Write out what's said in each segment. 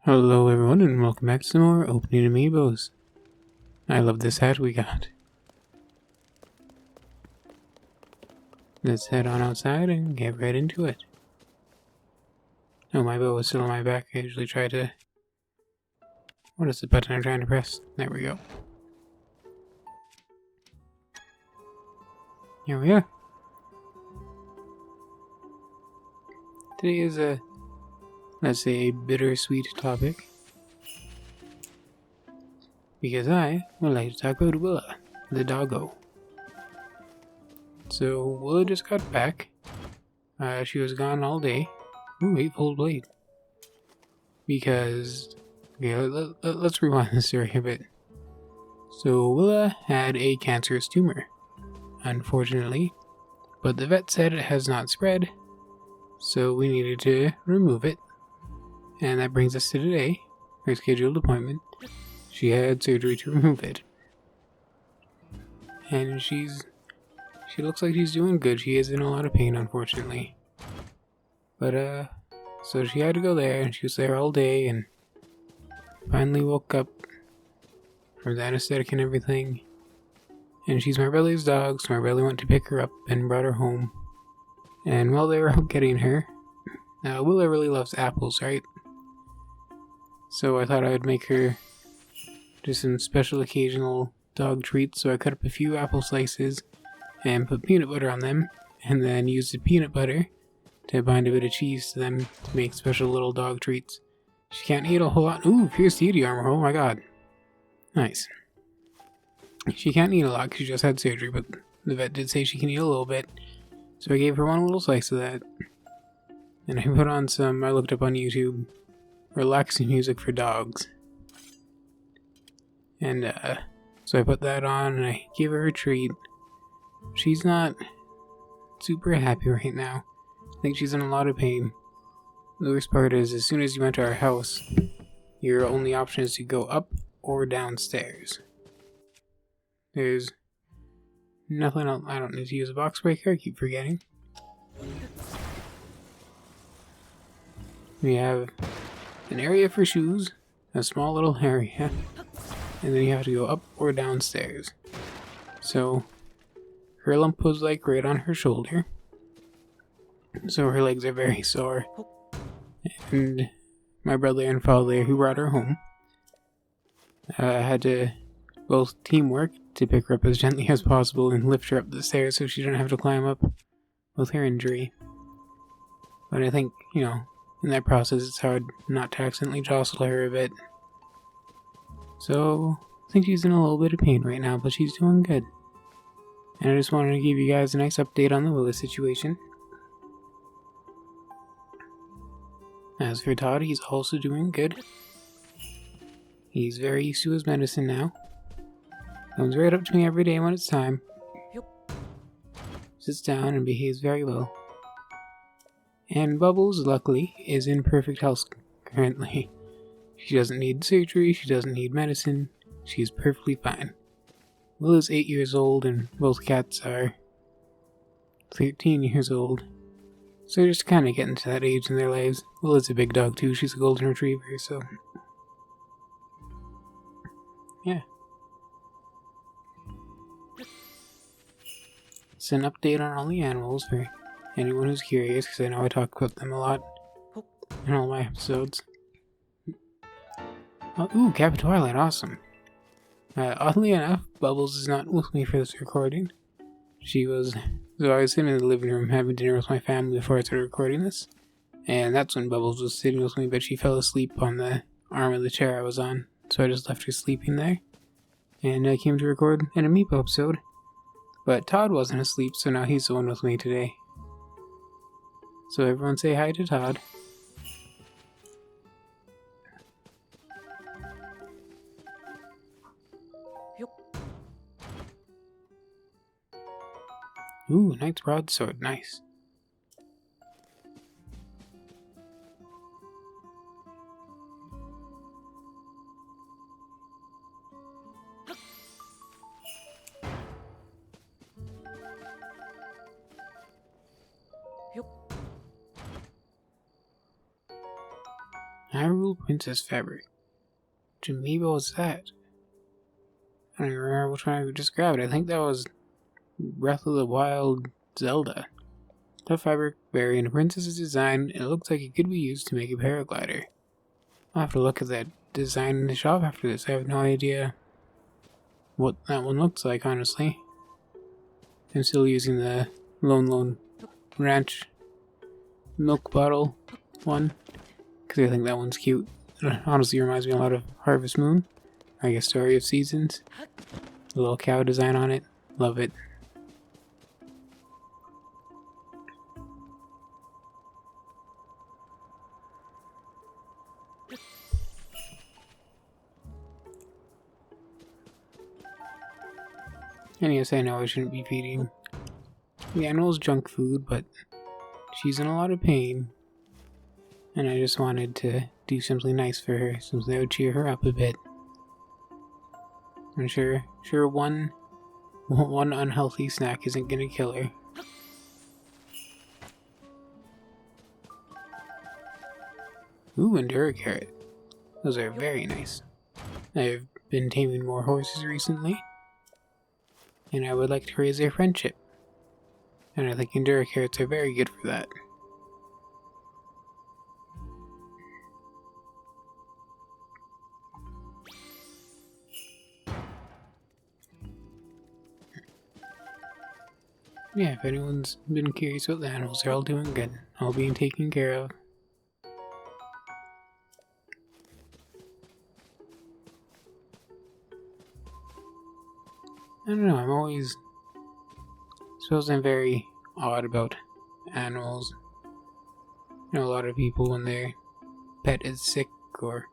Hello everyone and welcome back to some more opening Amiibos. I love this hat we got. Let's head on outside and get right into it. Oh, my bow is still on my back. I usually try to... What is the button I'm trying to press? There we go. Here we are. Today is a, let's say, a bittersweet topic. Because I would like to talk about Willa, the doggo. So, Willa just got back. She was gone all day. Ooh, 8-fold blade. Because... Okay, let's rewind the story a bit. So, Willa had a cancerous tumor, unfortunately. But the vet said it has not spread, so we needed to remove it. And that brings us to today, her scheduled appointment. She had surgery to remove it. And she looks like she's doing good. She is in a lot of pain, unfortunately. But, so she had to go there, and she was there all day, and finally woke up from the anesthetic and everything. And she's my brother's dog, so my brother went to pick her up and brought her home. And while they were out getting her, Willa really loves apples, right? So I thought I would make her just some special occasional dog treats, so I cut up a few apple slices and put peanut butter on them, and then used the peanut butter to bind a bit of cheese to them to make special little dog treats. She can't eat a whole lot. Ooh, pierced deity armor, oh my god. Nice. She can't eat a lot because she just had surgery, but the vet did say she can eat a little bit. So I gave her one little slice of that. And I put on some, I looked up on YouTube, relaxing music for dogs. And so I put that on and I gave her a treat. She's not super happy right now. I think she's in a lot of pain. The worst part is, as soon as you enter our house, your only option is to go up or downstairs. There's nothing else. I don't need to use a box breaker, I keep forgetting. We have an area for shoes, a small little area, and then you have to go up or downstairs. So, her lump was like right on her shoulder, so her legs are very sore. And my brother and father, who brought her home, had to both teamwork to pick her up as gently as possible and lift her up the stairs so she didn't have to climb up with her injury. But I think, you know, in that process it's hard not to accidentally jostle her a bit. So, I think she's in a little bit of pain right now, but she's doing good. And I just wanted to give you guys a nice update on the Willa situation. As for Todd, he's also doing good. He's very used to his medicine now. Comes right up to me every day when it's time. Sits down and behaves very well. And Bubbles, luckily, is in perfect health currently. She doesn't need surgery, she doesn't need medicine, she's perfectly fine. Will is 8 years old and both cats are 13 years old. So they're just kind of getting to that age in their lives. Will is a big dog too, she's a golden retriever, so... yeah. It's an update on all the animals for anyone who's curious, because I know I talk about them a lot in all my episodes. Oh, ooh, Cap of Twilight, awesome. Oddly enough, Bubbles is not with me for this recording. So I was sitting in the living room having dinner with my family before I started recording this. And that's when Bubbles was sitting with me, but she fell asleep on the arm of the chair I was on. So I just left her sleeping there. And I came to record an Amiibo episode. But Todd wasn't asleep, so now he's the one with me today. So everyone say hi to Todd. Ooh, Knight's Broadsword, nice. Hyrule Princess fabric. Which amiibo was that? I don't even remember which one I just grabbed. I think that was Breath of the Wild Zelda. Tough fabric variant, princess's design. It looks like it could be used to make a paraglider. I'll have to look at that design in the shop after this. I have no idea what that one looks like, honestly. I'm still using the Lone Ranch milk bottle one, because I think that one's cute. It honestly reminds me a lot of Harvest Moon, I guess Story of Seasons. The little cow design on it. Love it. And yes, I know I shouldn't be feeding the animals junk food, but she's in a lot of pain. And I just wanted to do something nice for her, something that would cheer her up a bit. I'm sure one unhealthy snack isn't gonna kill her. Ooh, Endura Carrot. Those are very nice. I've been taming more horses recently, and I would like to raise their friendship. And I think Endura Carrots are very good for that. Yeah, if anyone's been curious about the animals, they're all doing good. All being taken care of. I don't know, I suppose I'm very odd about animals. You know, a lot of people, when their pet is sick or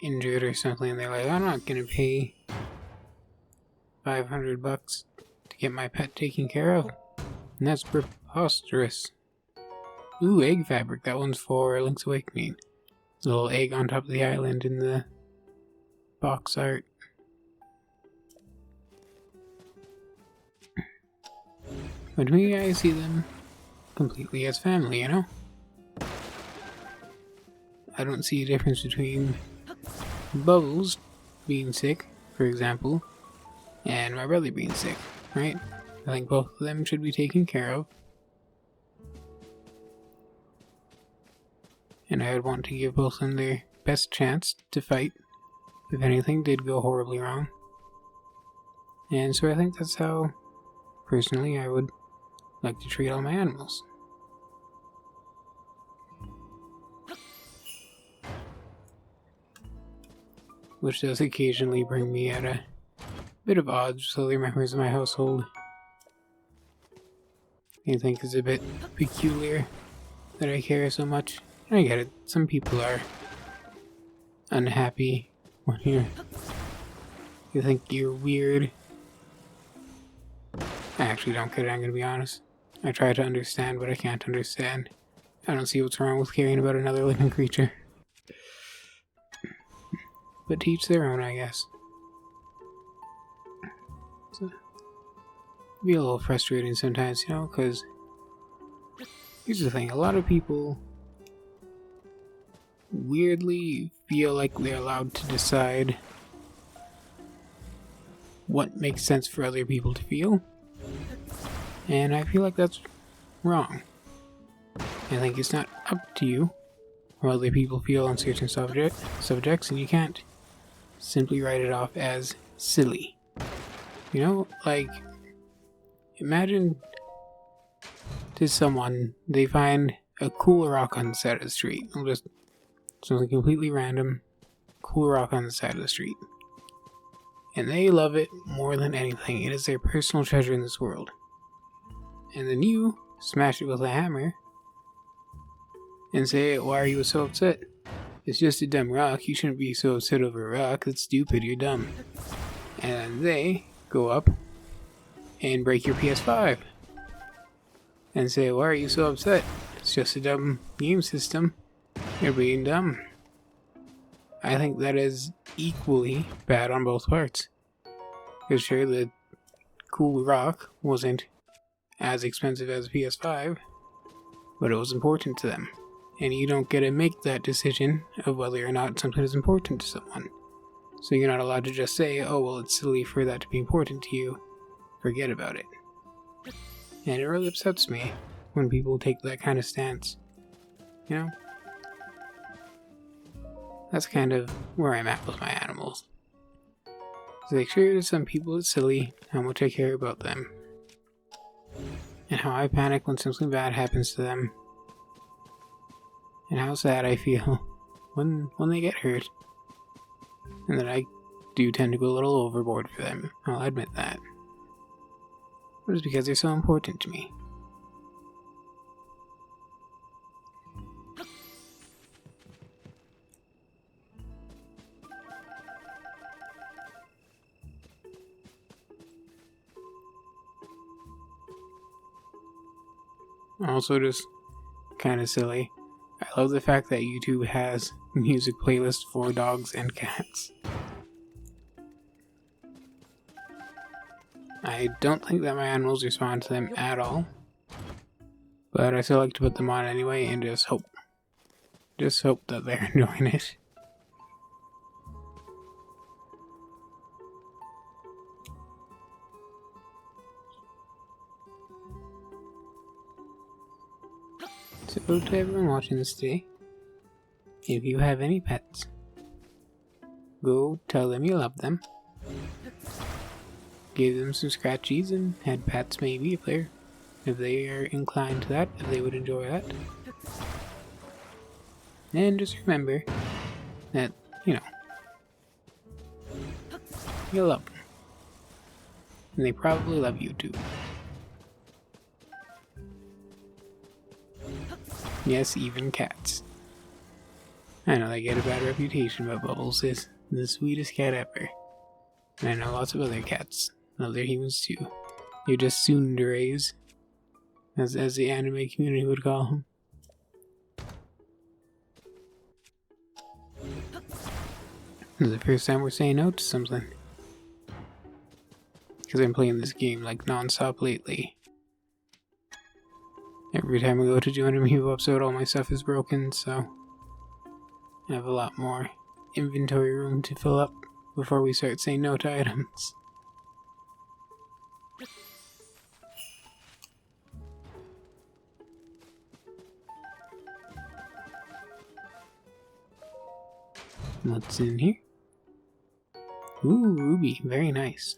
injured or something, they're like, I'm not gonna pay $500 to get my pet taken care of. And that's preposterous. Ooh, egg fabric. That one's for Link's Awakening. The little egg on top of the island in the box art. But to me, I see them completely as family, you know? I don't see a difference between Bubbles being sick, for example, and my brother being sick, right? I think both of them should be taken care of. And I would want to give both of them their best chance to fight if anything did go horribly wrong. And so I think that's how, personally, I would like to treat all my animals. Which does occasionally bring me at a bit of odds with other members of my household. I think it's a bit peculiar that I care so much. I get it. Some people are unhappy when you think you're weird. I actually don't get it, I'm gonna be honest. I try to understand, but I can't understand. I don't see what's wrong with caring about another living creature. But to each their own, I guess. So, it'd be a little frustrating sometimes, you know, because here's the thing, a lot of people weirdly feel like they're allowed to decide what makes sense for other people to feel. And I feel like that's wrong. I think it's not up to you how other people feel on certain subjects, and you can't simply write it off as silly. You know, like, imagine to someone, they find a cool rock on the side of the street. Just something completely random, cool rock on the side of the street. And they love it more than anything. It is their personal treasure in this world. And then you smash it with a hammer and say, why are you so upset? It's just a dumb rock. You shouldn't be so upset over a rock. That's stupid. You're dumb. And they go up and break your PS5 and say, why are you so upset? It's just a dumb game system. You're being dumb. I think that is equally bad on both parts. Because sure, the cool rock wasn't as expensive as a PS5, but it was important to them. and you don't get to make that decision of whether or not something is important to someone. So you're not allowed to just say, oh, well, it's silly for that to be important to you. Forget about it. And it really upsets me when people take that kind of stance. You know? That's kind of where I'm at with my animals. So like, sure, to some people it's silly how much I care about them. And how I panic when something bad happens to them. And how sad I feel when they get hurt. And that I do tend to go a little overboard for them. I'll admit that. But it's because they're so important to me. Also just kind of silly. I love the fact that YouTube has music playlists for dogs and cats. I don't think that my animals respond to them at all. But I still like to put them on anyway and just hope that they're enjoying it. So to everyone watching this today, if you have any pets, go tell them you love them. Give them some scratchies and head pats maybe if they are inclined to that, if they would enjoy that. And just remember that, you love them. And they probably love you too. Yes, even cats. I know they get a bad reputation, but Bubbles is the sweetest cat ever. And I know lots of other cats, other humans too. You're just tsundere, as the anime community would call them. This is the first time we're saying no to something. Because I'm playing this game like non-stop lately. Every time we go to do an Amiibo episode, all my stuff is broken, so I have a lot more inventory room to fill up before we start saying no to items. What's in here? Ooh, ruby, very nice.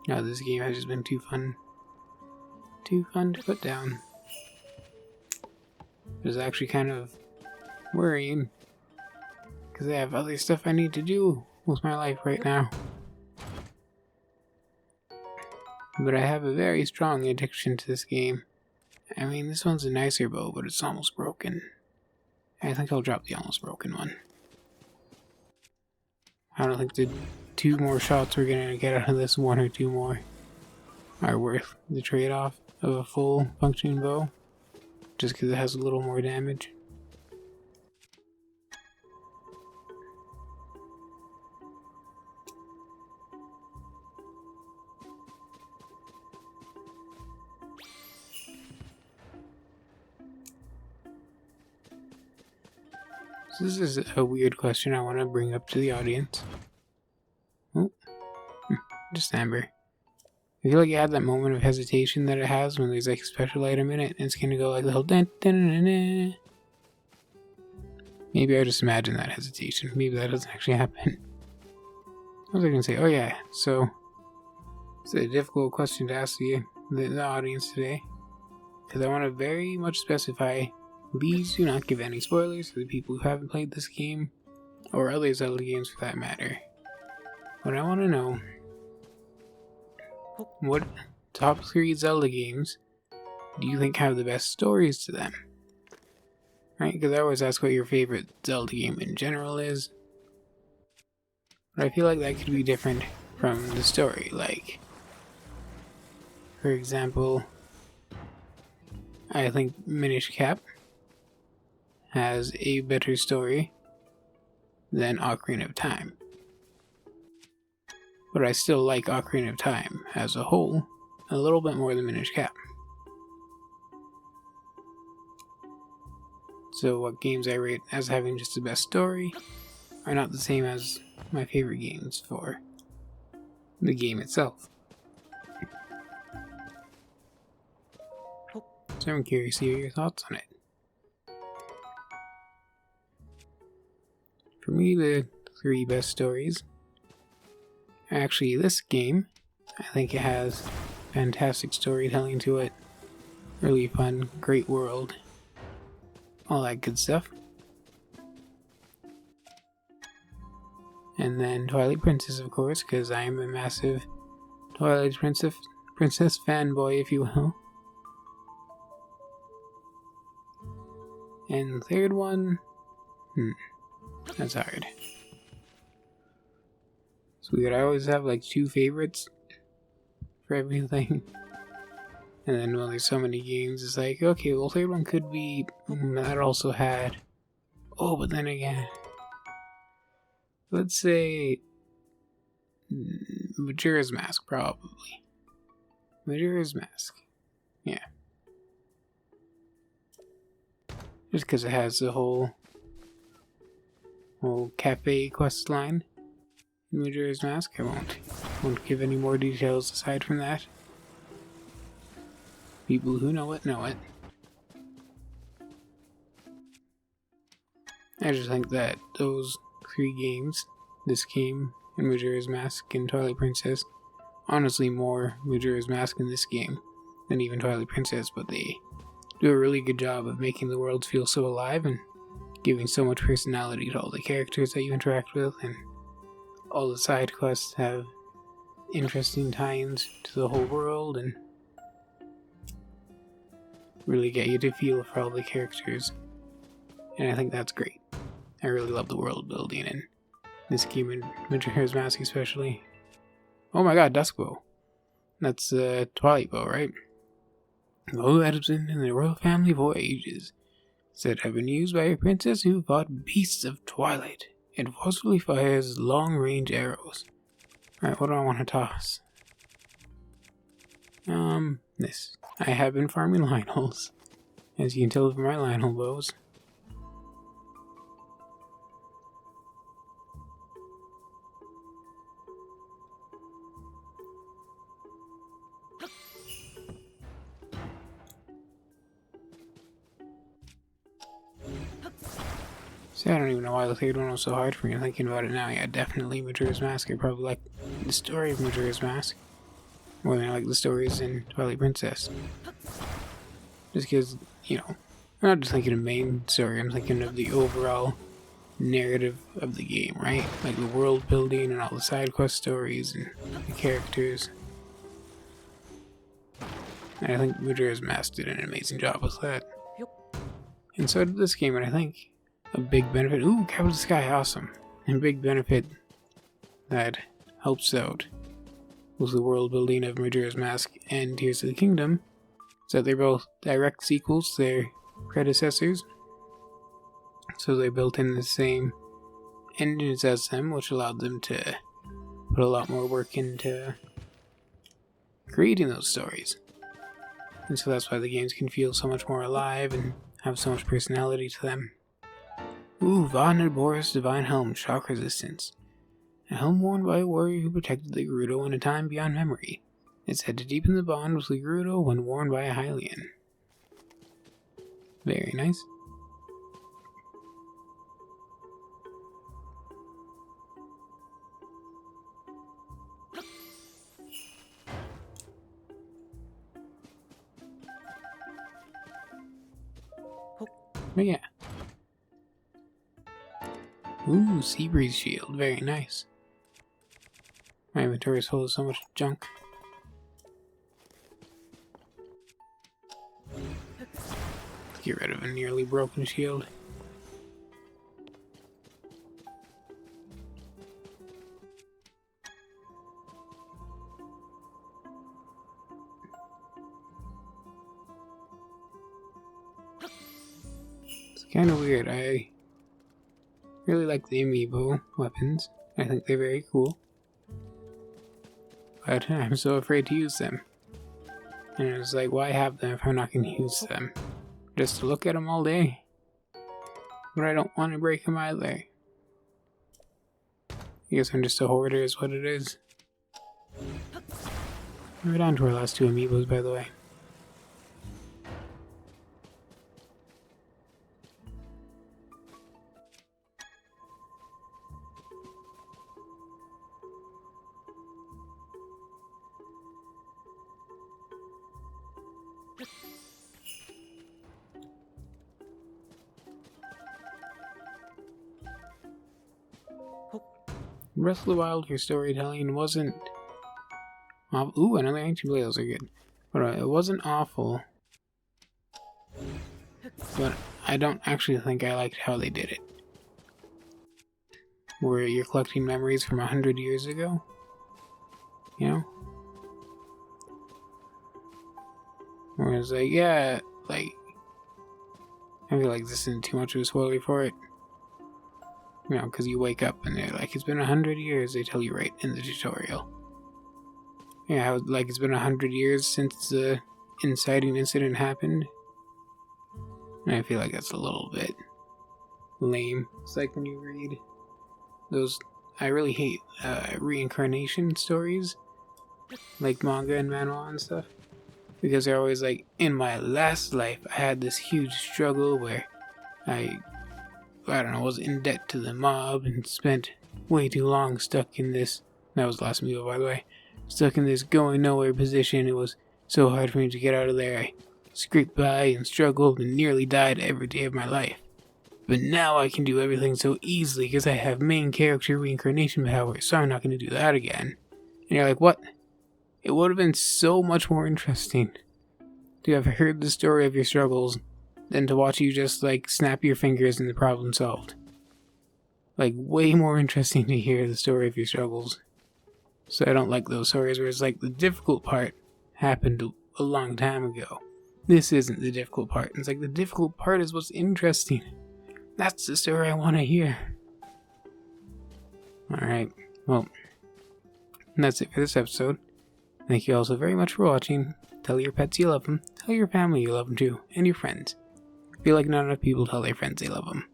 No, this game has just been too fun to put down. It's actually kind of worrying, because I have other stuff I need to do with my life right now. But I have a very strong addiction to this game. I mean, this one's a nicer bow, but it's almost broken. I think I'll drop the almost broken one. I don't think the 2 more shots we're gonna get out of this, 1 or 2 more, are worth the trade-off of a full functioning bow, just because it has a little more damage. So this is a weird question I want to bring up to the audience. Oh, just Amber. I feel like it had that moment of hesitation that it has when there's like a special item in it, and it's gonna go like the whole dun dun dun dun. Maybe I just imagine that hesitation. Maybe that doesn't actually happen. I was gonna say, oh yeah, so it's a difficult question to ask the audience today, because I want to very much specify, please do not give any spoilers to the people who haven't played this game, or other Zelda games for that matter. But I want to know, what top 3 Zelda games do you think have the best stories to them? Right, because I always ask what your favorite Zelda game in general is. But I feel like that could be different from the story. Like, for example, I think Minish Cap has a better story than Ocarina of Time. but I still like Ocarina of Time as a whole a little bit more than Minish Cap. So what games I rate as having just the best story are not the same as my favorite games for the game itself. So I'm curious to hear your thoughts on it. For me, the 3 best stories are actually this game. I think it has fantastic storytelling to it, really fun, great world, all that good stuff. And then Twilight Princess, of course, because I am a massive Twilight Princess fanboy, if you will. And the third one, that's hard. So we could always have like 2 favorites for everything. And then when there's so many games, it's like, okay, well, third one could be that also had. Oh, but then again, let's say Majora's Mask, probably. Majora's Mask, yeah. Just because it has the whole cafe quest line in Majora's Mask. I won't give any more details aside from that. People who know it know it. I just think that those 3 games, this game and Majora's Mask and Twilight Princess, honestly more Majora's Mask in this game than even Twilight Princess, but they do a really good job of making the worlds feel so alive and giving so much personality to all the characters that you interact with, and all the side quests have interesting tie-ins to the whole world and really get you to feel for all the characters. And I think that's great. I really love the world building in this game, and Majora's Mask especially. Oh my god, Dusk Bow. That's Twilight Bow, right? Bow that has been in the royal family for ages. Said to have been used by a princess who fought beasts of twilight. It forcefully fires long-range arrows. Alright, what do I want to toss? This. I have been farming Lionels, as you can tell from my Lionel bows. See, I don't even know why the third one was so hard for me. Thinking about it now, yeah, definitely Majora's Mask. I probably like the story of Majora's Mask more than I like the stories in Twilight Princess. Just because, you know, I'm not just thinking of main story, I'm thinking of the overall narrative of the game, right? Like the world building and all the side quest stories and the characters. And I think Majora's Mask did an amazing job with that. And so did this game, and I think a big benefit... Ooh, Cap of the Sky, awesome. And a big benefit that helps out with the world building of Majora's Mask and Tears of the Kingdom is that they're both direct sequels to their predecessors. So they built in the same engines as them, which allowed them to put a lot more work into creating those stories. And so that's why the games can feel so much more alive and have so much personality to them. Ooh, Vaughn and Boris Divine Helm, shock resistance. A helm worn by a warrior who protected the Gerudo in a time beyond memory. It's said to deepen the bond with the Gerudo when worn by a Hylian. Very nice. But yeah. Ooh, Seabreeze Shield. Very nice. My inventory is full of so much junk. Let's get rid of a nearly broken shield. It's kind of weird. I really like the Amiibo weapons. I think they're very cool. but I'm so afraid to use them. And it was like, why have them if I'm not going to use them? Just to look at them all day? But I don't want to break them either. I guess I'm just a hoarder is what it is. We're down to our last 2 amiibos, by the way. Breath of the Wild for storytelling wasn't... Ooh, another ancient blade. Those are good. But it wasn't awful. But I don't actually think I liked how they did it. Where you're collecting memories from 100 years ago. You know? Where it's like, yeah, like... I feel like this isn't too much of a spoiler for it. You know, because you wake up and they're like, it's been 100 years, they tell you right in the tutorial. Yeah, how, like, it's been 100 years since the inciting incident happened. And I feel like that's a little bit lame. It's like when you read those, I really hate reincarnation stories, like manga and manhwa and stuff. Because they're always like, in my last life, I had this huge struggle where I don't know, was in debt to the mob and spent way too long stuck in this, that was the last amiibo by the way, stuck in this going nowhere position. It was so hard for me to get out of there. I scraped by and struggled and nearly died every day of my life. But now I can do everything so easily because I have main character reincarnation power, so I'm not going to do that again. And you're like, what? It would have been so much more interesting to have heard the story of your struggles than to watch you just, like, snap your fingers and the problem solved. Like, way more interesting to hear the story of your struggles. So I don't like those stories where it's like, the difficult part happened a long time ago. This isn't the difficult part. It's like, the difficult part is what's interesting. That's the story I want to hear. Alright, well, that's it for this episode. Thank you all so very much for watching. Tell your pets you love them. Tell your family you love them too. And your friends. I feel like not enough people tell their friends they love them.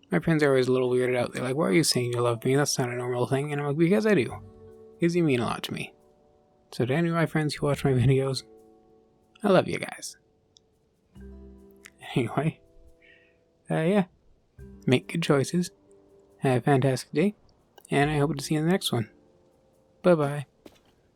My friends are always a little weirded out. They're like, why are you saying you love me? That's not a normal thing. And I'm like, because I do. Because you mean a lot to me. So to any of my friends who watch my videos, I love you guys. Anyway, yeah. Make good choices. Have a fantastic day. And I hope to see you in the next one. Bye-bye.